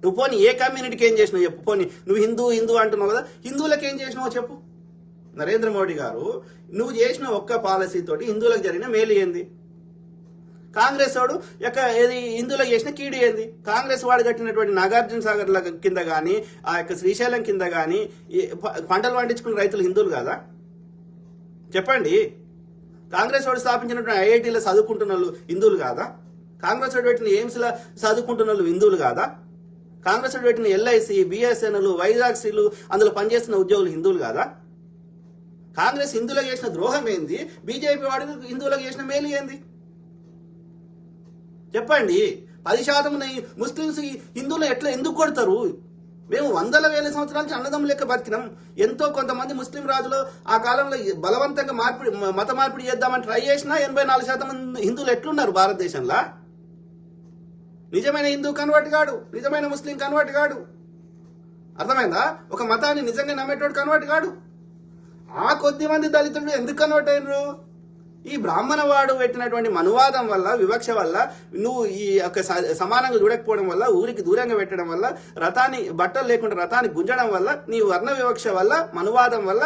నువ్వు పోనీ ఏ కమ్యూనిటీకి ఏం చేసినావు చెప్పు. పోనీ నువ్వు హిందూ అంటున్నావు కదా, హిందువులకు ఏం చేసినావో చెప్పు. నరేంద్ర మోడీ గారు నువ్వు చేసిన ఒక్క పాలసీతోటి హిందువులకు జరిగిన మేలు ఏంది? కాంగ్రెస్ వాడు ఏది హిందువులకు చేసిన కీడు ఏంది? కాంగ్రెస్ వాడు కట్టినటువంటి నాగార్జున సాగర్ కింద కానీ ఆ యొక్క శ్రీశైలం కింద కానీ పంటలు పండించుకున్న రైతులు హిందువులు కాదా? చెప్పండి. కాంగ్రెస్ వాడు స్థాపించినటువంటి ఐఐటీలో చదువుకుంటున్న వాళ్ళు హిందువులు కాదా? కాంగ్రెస్ వాడు పెట్టిన ఎయిమ్స్లో చదువుకుంటున్న వాళ్ళు హిందువులు కాదా? కాంగ్రెస్ వాడు పెట్టిన ఎల్ఐసి, బిఎస్ఎన్ఎల్, వైజాగ్ స్టీలు అందులో పనిచేస్తున్న ఉద్యోగులు హిందువులు కాదా? కాంగ్రెస్ హిందువులకు చేసిన ద్రోహం ఏంది? బీజేపీ వాడు హిందువులకు చేసిన మేలు ఏంది? చెప్పండి. 10% ముస్లింస్ హిందువులు ఎందుకు కొడతారు? మేము వందల వేల సంవత్సరాల నుంచి అన్నదమ్ములు లెక్క బతికినాం. ఎంతో కొంతమంది ముస్లిం రాజులు ఆ కాలంలో బలవంతంగా మత మార్పిడి చేద్దామని ట్రై చేసినా 84% హిందువులు ఎట్లున్నారు భారతదేశంలో? నిజమైన హిందూ కన్వర్ట్ కాడు, నిజమైన ముస్లిం కన్వర్ట్ కాడు. అర్థమైందా? ఒక మతాన్ని నిజంగా నమ్మేటోడు కన్వర్ట్ కాడు. ఆ కొద్ది మంది దళితులు ఎందుకు కన్వర్ట్ అయినరు? ఈ బ్రాహ్మణ వాడు పెట్టినటువంటి మనువాదం వల్ల, వివక్ష వల్ల, నువ్వు ఈ యొక్క సమానంగా చూడకపోవడం వల్ల, ఊరికి దూరంగా పెట్టడం వల్ల, రథాన్ని బట్టలు లేకుండా రథాన్ని గుంజడం వల్ల, నీ వర్ణ వివక్ష వల్ల, మనువాదం వల్ల,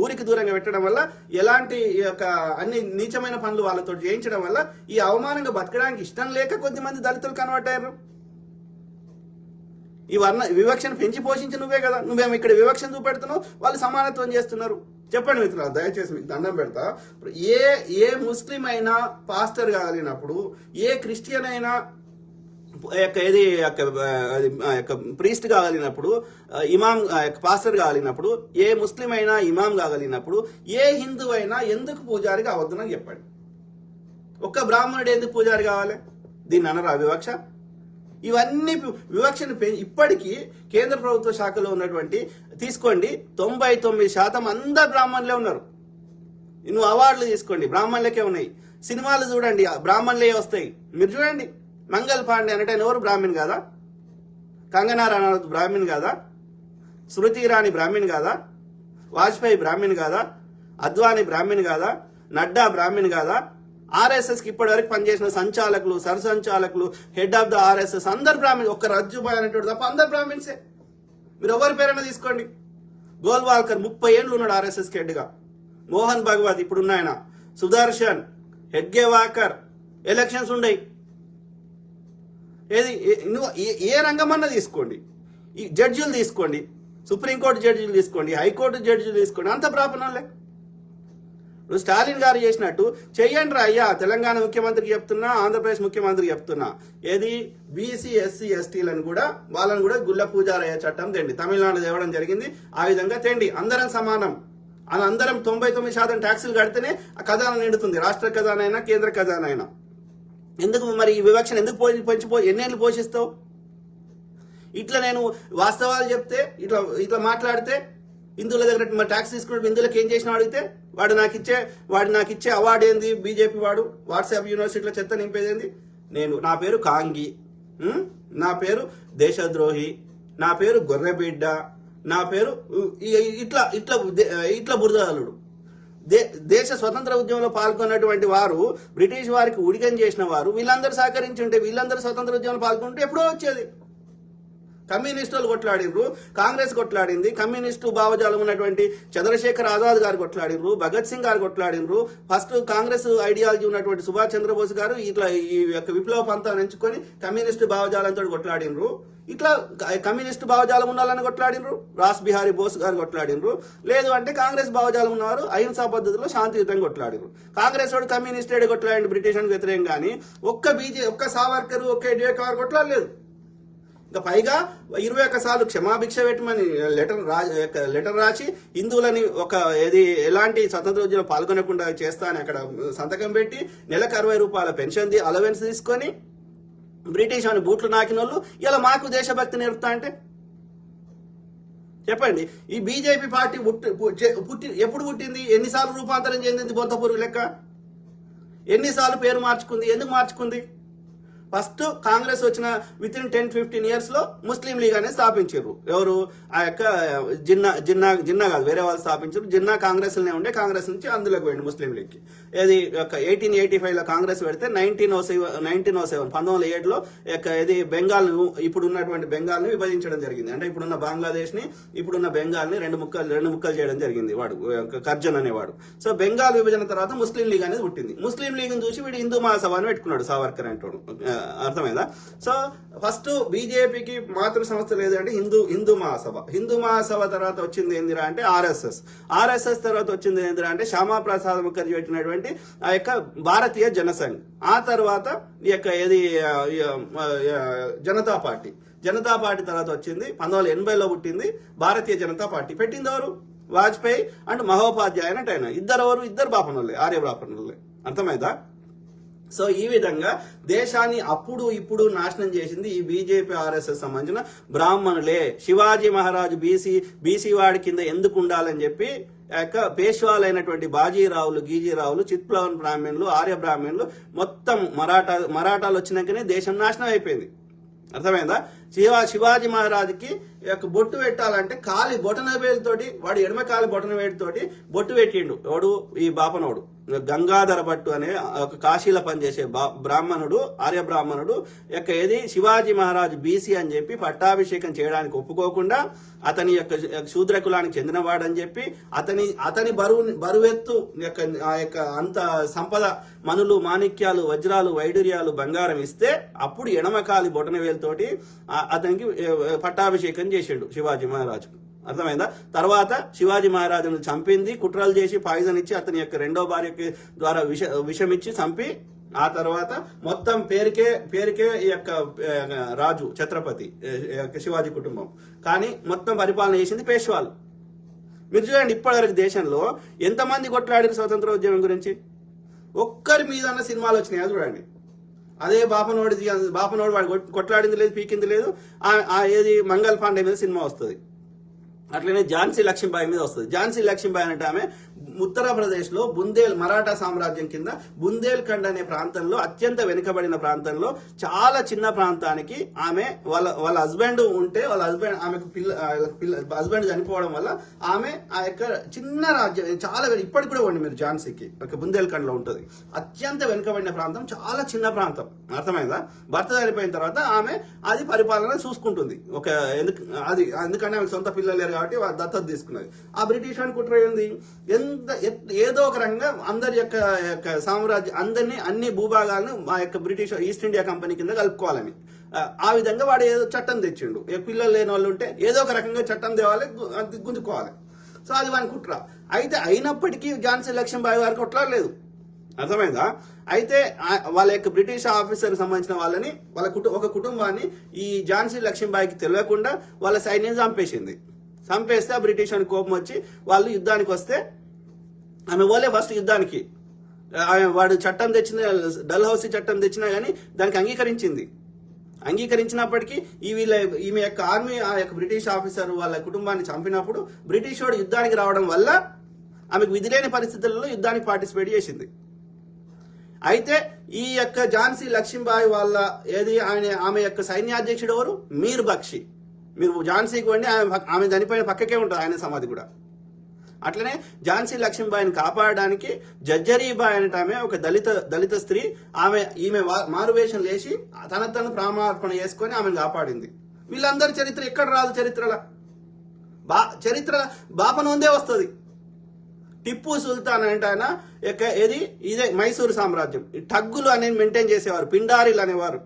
ఊరికి దూరంగా పెట్టడం వల్ల, ఎలాంటి యొక్క అన్ని నీచమైన పనులు వాళ్ళతో చేయించడం వల్ల ఈ అవమానంగా బతకడానికి ఇష్టం లేక కొద్దిమంది దళితులు కన్వర్ట్ అయ్యారు. ఈ వివక్షను పెంచి పోషించి నువ్వే కదా. నువ్వేమో ఇక్కడ వివక్షను చూపెడుతున్నావు, వాళ్ళు సమానత్వం చేస్తున్నారు. చెప్పండి మిత్రులు, దయచేసి మీకు దండం పెడతా. ఏ ముస్లిం అయినా పాస్టర్ కాగలిగినప్పుడు, ఏ క్రిస్టియన్ అయినా ప్రీస్ట్ కాగలిగినప్పుడు, ఇమాం పాస్టర్ కాగలిగినప్పుడు, ఏ ముస్లిం అయినా ఇమాం కాగలిగినప్పుడు, ఏ హిందూ అయినా ఎందుకు పూజారి కావద్దని చెప్పండి. ఒక్క బ్రాహ్మణుడు ఎందుకు పూజారి కావాలి? దీన్ని అనరా వివక్ష? ఇవన్నీ వివక్షను ఇప్పటికీ కేంద్ర ప్రభుత్వ శాఖలో ఉన్నటువంటి తీసుకోండి 99% అందరు బ్రాహ్మణులే ఉన్నారు. నువ్వు అవార్డులు తీసుకోండి, బ్రాహ్మణులకే ఉన్నాయి. సినిమాలు చూడండి, బ్రాహ్మణులే వస్తాయి. మీరు చూడండి, మంగళ్ పాండే అంటే ఎవరు బ్రాహ్మణ్ కాదా? కంగనా రనౌత్ బ్రాహ్మణ్ కాదా? స్మృతి ఇరానీ బ్రాహ్మణ్ కాదా? వాజ్పేయి బ్రాహ్మణ్ కాదా? అద్వానీ బ్రాహ్మణ్ కాదా? నడ్డా బ్రాహ్మణ్ కాదా? ఆర్ఎస్ఎస్కి ఇప్పటి వరకు పనిచేసిన సంచాలకులు, సర్సంచాలకులు, హెడ్ ఆఫ్ ద ఆర్ఎస్ఎస్ అందరు బ్రాహ్మణ్. ఒక్క రజ్జుబాయ్ అనేటువంటి తప్ప అందరు బ్రాహ్మణ్సే. మీరు ఎవరి పేరైనా తీసుకోండి. గోల్వాల్కర్ 30 ఏళ్ళు ఉన్నాడు ఆర్ఎస్ఎస్కి హెడ్గా. మోహన్ భగవత్ ఇప్పుడున్న ఆయన, సుదర్శన్, హెడ్గేవాకర్. ఎలక్షన్స్ ఉండయి. ఏది ఏ రంగమన్నా తీసుకోండి, ఈ జడ్జిలు తీసుకోండి, సుప్రీంకోర్టు జడ్జిలు తీసుకోండి, హైకోర్టు జడ్జిలు తీసుకోండి, అంత ప్రాపణలే. స్టాలిన్ గారు చేసినట్టు చెయ్యండి రా అయ్యా. తెలంగాణ ముఖ్యమంత్రికి చెప్తున్నా, ఆంధ్రప్రదేశ్ ముఖ్యమంత్రికి చెప్తున్నా, ఏది బీసీ ఎస్సీ ఎస్టీలను కూడా వాళ్ళని కూడా గుళ్ళ పూజారయ్యే చట్టం తెండి. తమిళనాడు తేవడం జరిగింది, ఆ విధంగా తెండి. అందరం సమానం, అందరం 99% ట్యాక్సులు కడితేనే ఆ ఖజానా నిండుతుంది, రాష్ట్ర ఖజానా అయినా కేంద్ర ఖజానా అయినా. ఎందుకు మరి ఈ వివక్షను ఎందుకు ఎన్నేళ్ళు పోషిస్తావు? ఇట్లా నేను వాస్తవాలు చెప్తే, ఇట్లా మాట్లాడితే, హిందువుల దగ్గర ట్యాక్స్ తీసుకున్నప్పుడు హిందువులకు ఏం చేసినా అడిగితే వాడు నాకు ఇచ్చే అవార్డు ఏంది? బీజేపీ వాడు వాట్సాప్ యూనివర్సిటీలో చెత్త నింపేదేంది? నా పేరు కాంగి, నా పేరు దేశద్రోహి, నా పేరు గొర్రెబిడ్డ, నా పేరు ఇట్లా బురదలుడు. దేశ స్వతంత్ర ఉద్యమంలో పాల్గొన్నటువంటి వారు, బ్రిటిష్ వారికి ఉడిగం చేసిన వారు, వీళ్ళందరూ సహకరించి ఉంటే, వీళ్ళందరూ స్వతంత్ర ఉద్యమంలో పాల్గొంటే ఎప్పుడో వచ్చేది. కమ్యూనిస్టులు కొట్లాడినరు, కాంగ్రెస్ కొట్లాడింది, కమ్యూనిస్టు భావజాలం ఉన్నటువంటి చంద్రశేఖర్ ఆజాద్ గారు కొట్లాడినరు, భగత్ సింగ్ గారు కొట్లాడినరు, ఫస్ట్ కాంగ్రెస్ ఐడియాలజీ ఉన్నటువంటి సుభాష్ చంద్రబోస్ గారు ఇట్లా ఈ యొక్క విప్లవ పంతాన్ని ఎంచుకొని కమ్యూనిస్టు భావజాలంతో కొట్లాడినరు. ఇట్లా కమ్యూనిస్టు భావజాలం ఉండాలని కొట్లాడినరు. రాస్ బిహారీ బోస్ గారు కొట్లాడినరు. లేదు అంటే కాంగ్రెస్ భావజాలం ఉన్నవారు అహింసా పద్ధతిలో శాంతియుతంగా కొట్లాడినరు. కాంగ్రెస్ వాడు కమ్యూనిస్ట్ కొట్లాడి బ్రిటిష్ వ్యతిరేకం కానీ ఒక్క సావర్కర్, ఒక్క ఎడ్వేకర్ కొట్లాడలేదు. ఇంకా పైగా 21 సార్లు క్షమాభిక్ష పెట్టమని లెటర్ రాసి హిందువులని ఎలాంటి స్వతంత్ర ఉద్యమం పాల్గొనకుండా చేస్తా అని అక్కడ సంతకం పెట్టి నెలకు 60 రూపాయల పెన్షన్ అలవెన్స్ తీసుకొని బ్రిటిష్ అని బూట్లు నాకిన వాళ్ళు ఇలా మాకు దేశభక్తి నేర్పుతా అంటే చెప్పండి. ఈ బీజేపీ పార్టీ ఎప్పుడు పుట్టింది? ఎన్నిసార్లు రూపాంతరం చెందింది? బొంతపూర్వి లెక్క ఎన్నిసార్లు పేరు మార్చుకుంది? ఎందుకు మార్చుకుంది? ఫస్ట్ కాంగ్రెస్ వచ్చిన విత్ ఇన్ 10-15 years లో ముస్లిం లీగ్ అనేది స్థాపించారు. ఎవరు? ఆ యొక్క జిన్నా కాదు, వేరే వాళ్ళు స్థాపించారు. జిన్నా కాంగ్రెస్ లోనే ఉండే, కాంగ్రెస్ నుంచి అందులోకి పోయింది ముస్లిం లీగ్ కి. ఏది 1885 లో కాంగ్రెస్ పెడితే 1907 ఇది బెంగాల్ ఇప్పుడు ఉన్నటువంటి బెంగాల్ ని విభజించడం జరిగింది. అంటే ఇప్పుడున్న బంగ్లాదేశ్ ని, ఇప్పుడున్న బెంగాల్ ని రెండు ముక్కలు చేయడం జరిగింది వాడు కర్జన్ అనేవాడు. సో బెంగాల్ విభజన తర్వాత ముస్లిం లీగ్ అనేది పుట్టింది. ముస్లిం లీగ్ ని చూసి వీడు హిందూ మహాసభ అని పెట్టుకున్నాడు, సావర్కర్ అంటాడు. అర్థమైందా? సో ఫస్ట్ బీజేపీకి మాతృ సంస్థ లేదంటే హిందూ మహాసభ తర్వాత వచ్చింది ఏందిరా అంటే ఆర్ఎస్ఎస్ తర్వాత వచ్చింది ఏందిరా అంటే శ్యామా ప్రసాద్ ముఖర్జీ పెట్టినటువంటి ఆ యొక్క భారతీయ జనసంఘ్. ఆ తర్వాత ఈ యొక్క జనతా పార్టీ తర్వాత వచ్చింది 1980లో పుట్టింది భారతీయ జనతా పార్టీ. పెట్టింది ఎవరు? వాజ్పేయి అండ్ మహోపాధ్యాయ అంటే ఆయన. ఇద్దరు బాపనోళ్ళే, ఆర్య బాపనోళ్ళే. అర్థమైందా? సో ఈ విధంగా దేశాన్ని అప్పుడు ఇప్పుడు నాశనం చేసింది ఈ బీజేపీ ఆర్ఎస్ఎస్ సంబంధించిన బ్రాహ్మణులే. శివాజీ మహారాజు బీసీ వాడి కింద ఎందుకు ఉండాలని చెప్పి పేష్వాలైనటువంటి బాజీరావులు, గీజీరావులు, చిత్ప్లవన్ బ్రాహ్మణులు, ఆర్య బ్రాహ్మణులు మొత్తం మరాఠాలు వచ్చినాకనే దేశం నాశనం అయిపోయింది. అర్థమైందా? శివాజీ మహారాజుకి బొట్టు పెట్టాలంటే కాలి బొటన వేలుతోటి, వాడు ఎడమ కాలి బొటన వేలుతోటి బొట్టు పెట్టిండు. వాడు ఈ బాపనోడు గంగాధర భట్టు అనే ఒక కాశీలో పనిచేసే బ్రాహ్మణుడు, ఆర్య బ్రాహ్మణుడు శివాజీ మహారాజు బీసీ అని చెప్పి పట్టాభిషేకం చేయడానికి ఒప్పుకోకుండా అతని యొక్క శూద్ర కులానికి చెందినవాడని చెప్పి అతని బరువెత్తు అంత సంపద, మనులు, మాణిక్యాలు, వజ్రాలు, వైడూర్యాలు, బంగారం ఇస్తే అప్పుడు ఎడమకాలి బొటన వేలుతోటి అతనికి పట్టాభిషేకం చేసిండు శివాజీ మహారాజు. అర్థమైందా? తర్వాత శివాజీ మహారాజును చంపింది, కుట్రలు చేసి పాయిజన్ ఇచ్చి అతని యొక్క రెండో భార్యకి ద్వారా విషం ఇచ్చి చంపి, ఆ తర్వాత మొత్తం పేరుకే ఈ యొక్క రాజు ఛత్రపతి శివాజీ కుటుంబం. కానీ మొత్తం పరిపాలన చేసింది పేష్వాలు. మీరు చూడండి, ఇప్పటివరకు దేశంలో ఎంతమంది కొట్లాడారు స్వతంత్ర ఉద్యమం గురించి? ఒక్కరి మీద సినిమాలు వచ్చినాయా చూడండి. అదే బాపనోడు వాడు కొట్లాడింది లేదు, పీకింది లేదు. ఏది మంగళ పాండే మీద సినిమా వస్తుంది. అట్లనే ఝాన్సీ లక్ష్మీబాయి మీద వస్తుంది. ఝాన్సీ లక్ష్మీబాయి అంటే ఆమె ఉత్తరప్రదేశ్ లో మరాఠా సామ్రాజ్యం కింద బుందేల్ఖండ్ అనే ప్రాంతంలో, అత్యంత వెనుకబడిన ప్రాంతంలో, చాలా చిన్న ప్రాంతానికి ఆమె వాళ్ళ హస్బెండ్ ఉంటే, ఆమెకు హస్బెండ్ చనిపోవడం వల్ల ఆమె ఆ యొక్క చిన్న రాజ్యం చాలా ఇప్పటికి కూడా ఉండి మీరు ఝాన్సీకి బుందేల్ఖండ్ లో ఉంటుంది. అత్యంత వెనుకబడిన ప్రాంతం, చాలా చిన్న ప్రాంతం. అర్థమైందా? భర్త చనిపోయిన తర్వాత ఆమె అది పరిపాలన చూసుకుంటుంది. ఎందుకంటే ఆమె సొంత పిల్లలు లేరు కాబట్టి దత్తత తీసుకున్నది. ఆ బ్రిటిష్ అని కుట్ర ఏంది? ఏదో ఒక రకంగా అందరి యొక్క సామ్రాజ్యం, అన్ని భూభాగాలను మా యొక్క బ్రిటిష్ ఈస్ట్ ఇండియా కంపెనీ కింద కలుపుకోవాలని ఆ విధంగా వాడు ఏదో చట్టం తెచ్చిండు. పిల్లలు లేని వాళ్ళు ఉంటే ఏదో ఒక రకంగా చట్టం తేవాలి, గుంజుకోవాలి. సో అది వాని కుట్ర. అయితే అయినప్పటికీ ఝాన్సీ లక్ష్మీబాయి వారికి కొట్లాడలేదు. అర్థమైందా? అయితే వాళ్ళ యొక్క బ్రిటిష్ ఆఫీసర్ సంబంధించిన వాళ్ళని, ఒక కుటుంబాన్ని ఈ ఝాన్సీ లక్ష్మీబాయికి తెలియకుండా వాళ్ళ సైన్యం చంపేస్తే ఆ బ్రిటిష్ అని కోపం వచ్చి వాళ్ళు యుద్ధానికి వస్తే ఆమె పోలే ఫస్ట్ యుద్ధానికి. వాడు చట్టం తెచ్చిన, డల్హౌసీ చట్టం తెచ్చినా గానీ దానికి అంగీకరించినప్పటికీ ఈమె యొక్క ఆర్మీ, ఆ యొక్క బ్రిటిష్ ఆఫీసర్ వాళ్ళ కుటుంబాన్ని చంపినప్పుడు బ్రిటిష్ వాడు యుద్ధానికి రావడం వల్ల ఆమెకు విధిలేని పరిస్థితుల్లో యుద్ధానికి పార్టిసిపేట్ చేసింది. అయితే ఈ యొక్క ఝాన్సీ లక్ష్మీబాయి వాళ్ళ ఆమె యొక్క సైన్యాధ్యక్షుడు ఎవరు? మీర్ బక్షి. మీరు ఝాన్సీకి వండి ఆమె చనిపోయిన పక్కకే ఉంటుంది ఆయన సమాధి కూడా. అట్లనే ఝాన్సీ లక్ష్మీబాయిని కాపాడడానికి జజ్జరీబాయి అనేట ఆమె ఒక దళిత స్త్రీ, ఈమె మారువేషం లేచి తను ప్రాణార్పణ చేసుకొని ఆమెను కాపాడింది. వీళ్ళందరి చరిత్ర ఎక్కడ రాదు. చరిత్ర బాపనోందే వస్తుంది. టిప్పు సుల్తాన్ అంటే ఆయన ఇదే మైసూరు సామ్రాజ్యం. ఈ టగ్గులు అనేది మెయింటైన్ చేసేవారు, పిండారీలు అనేవారు.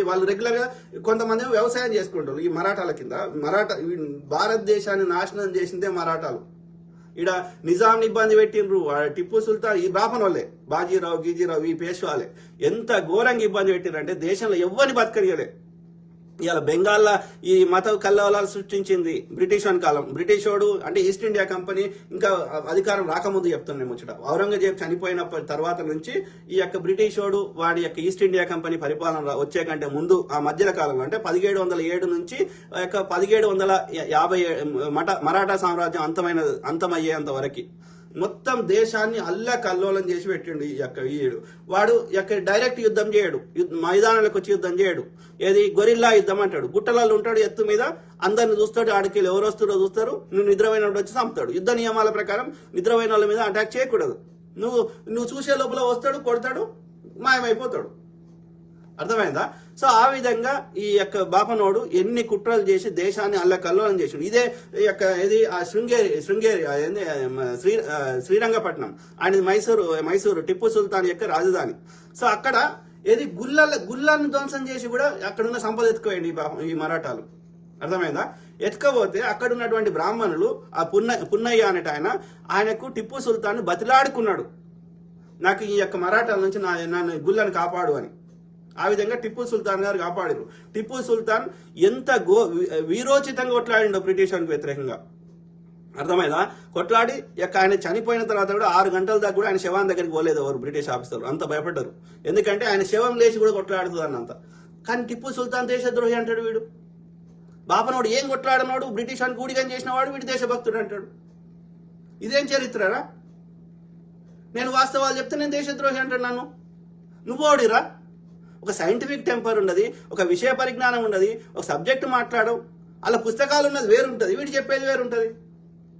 వాళ్ళు రెగ్యులర్ గా కొంతమంది వ్యవసాయం చేసుకుంటారు ఈ మరాఠాల కింద. భారతదేశాన్ని నాశనం చేసిందే మరాఠాలు. ఈడ నిజాంని ఇబ్బంది పెట్టిండ్రు, టిప్పు సుల్తాన్, ఈ బాపనోళ్ళే, బాజీరావు, గీజీరావు, ఈ పేష్వాలే ఎంత ఘోరంగా ఇబ్బంది పెట్టిండ్రంటే దేశంలో ఎవ్వరిని బతకనియలే. ఇవాళ బెంగాల్లో ఈ మత కల్లోలాలు సృష్టించింది బ్రిటిష్ కాలం. బ్రిటిష్ వాడు అంటే ఈస్ట్ ఇండియా కంపెనీ ఇంకా అధికారం రాకముందు చెప్తున్నాం ముచ్చట. ఔరంగజేబ్ చనిపోయిన తర్వాత నుంచి ఈ యొక్క బ్రిటిష్ వాడు వాడి యొక్క ఈస్ట్ ఇండియా కంపెనీ పరిపాలన వచ్చే కంటే ముందు ఆ మధ్యల కాలంలో అంటే 1707 నుంచి 1750 మరాఠా సామ్రాజ్యం అంతమయ్యేంత వరకు మొత్తం దేశాన్ని అల్లకల్లోలం చేసి పెట్టిండు ఈ యొక్క వీడు. వాడు యొక్క డైరెక్ట్ యుద్ధం చేయడు, మైదానాలకు వచ్చి యుద్ధం చేయడు. ఏది గొరిల్లా యుద్ధం అంటాడు. గుట్టలలో ఉంటాడు, ఎత్తు మీద అందరిని చూస్తాడు, ఆడికి ఎవరు వస్తారో చూస్తారు, నువ్వు నిద్రపోయిన వచ్చి చంపుతాడు. యుద్ధ నియమాల ప్రకారం నిద్రపోయిన వాళ్ళ మీద అటాక్ చేయకూడదు. నువ్వు చూసే లోపల వస్తాడు, కొడతాడు, మాయమైపోతాడు. అర్థమైందా? సో ఆ విధంగా ఈ యొక్క బాపనోడు ఎన్ని కుట్రలు చేసి దేశాన్ని అల్లకల్లోలం చేసిండు. ఇదే ఈ యొక్క ఏది ఆ శృంగేరి శ్రీరంగపట్నం, ఆయన మైసూరు టిప్పు సుల్తాన్ యొక్క రాజధాని. సో అక్కడ ఏది గుళ్ళను ధ్వంసం చేసి కూడా అక్కడున్న సంపద ఎత్తుకోయండి ఈ మరాఠాలు. అర్థమైందా? ఎత్తుకపోతే అక్కడ ఉన్నటువంటి బ్రాహ్మణులు ఆ పున్నయ్య అనేట ఆయనకు టిప్పు సుల్తాన్ బతిలాడుకున్నాడు, నాకు ఈ యొక్క మరాఠాల నుంచి నన్ను గుళ్ళను కాపాడు అని. ఆ విధంగా టిప్పు సుల్తాన్ గారు కాపాడారు. టిప్పు సుల్తాన్ ఎంత వీరోచితంగా కొట్లాడిండో బ్రిటిష్ వారికి వ్యతిరేకంగా. అర్థమైందా? కొట్లాడి ఆయన చనిపోయిన తర్వాత కూడా 6 గంటల దాకా కూడా ఆయన శవం దగ్గరికి పోలేదు ఎవరు బ్రిటిష్ ఆఫీసర్లు, అంత భయపడ్డారు. ఎందుకంటే ఆయన శవం లేచి కూడా కొట్లాడుతుంది అన్నంత. కానీ టిప్పు సుల్తాన్ దేశద్రోహి అంటాడు వీడు. బాపనోడు ఏం కొట్లాడినోడు, బ్రిటిష్ వాడిని కూడిగం చేసిన వాడు వీడు దేశభక్తుడు అంటాడు. ఇదేం చరిత్రరా? నేను వాస్తవాలు చెప్తే నేను దేశద్రోహి అంటాడు నన్ను. నువ్వు ఓడిరా? ఒక సైంటిఫిక్ టెంపర్ ఉన్నది, ఒక విషయ పరిజ్ఞానం ఉన్నది, ఒక సబ్జెక్ట్ మాట్లాడవు, అలా పుస్తకాలు ఉన్నది వేరుంటది, వీడు చెప్పేది వేరుంటది.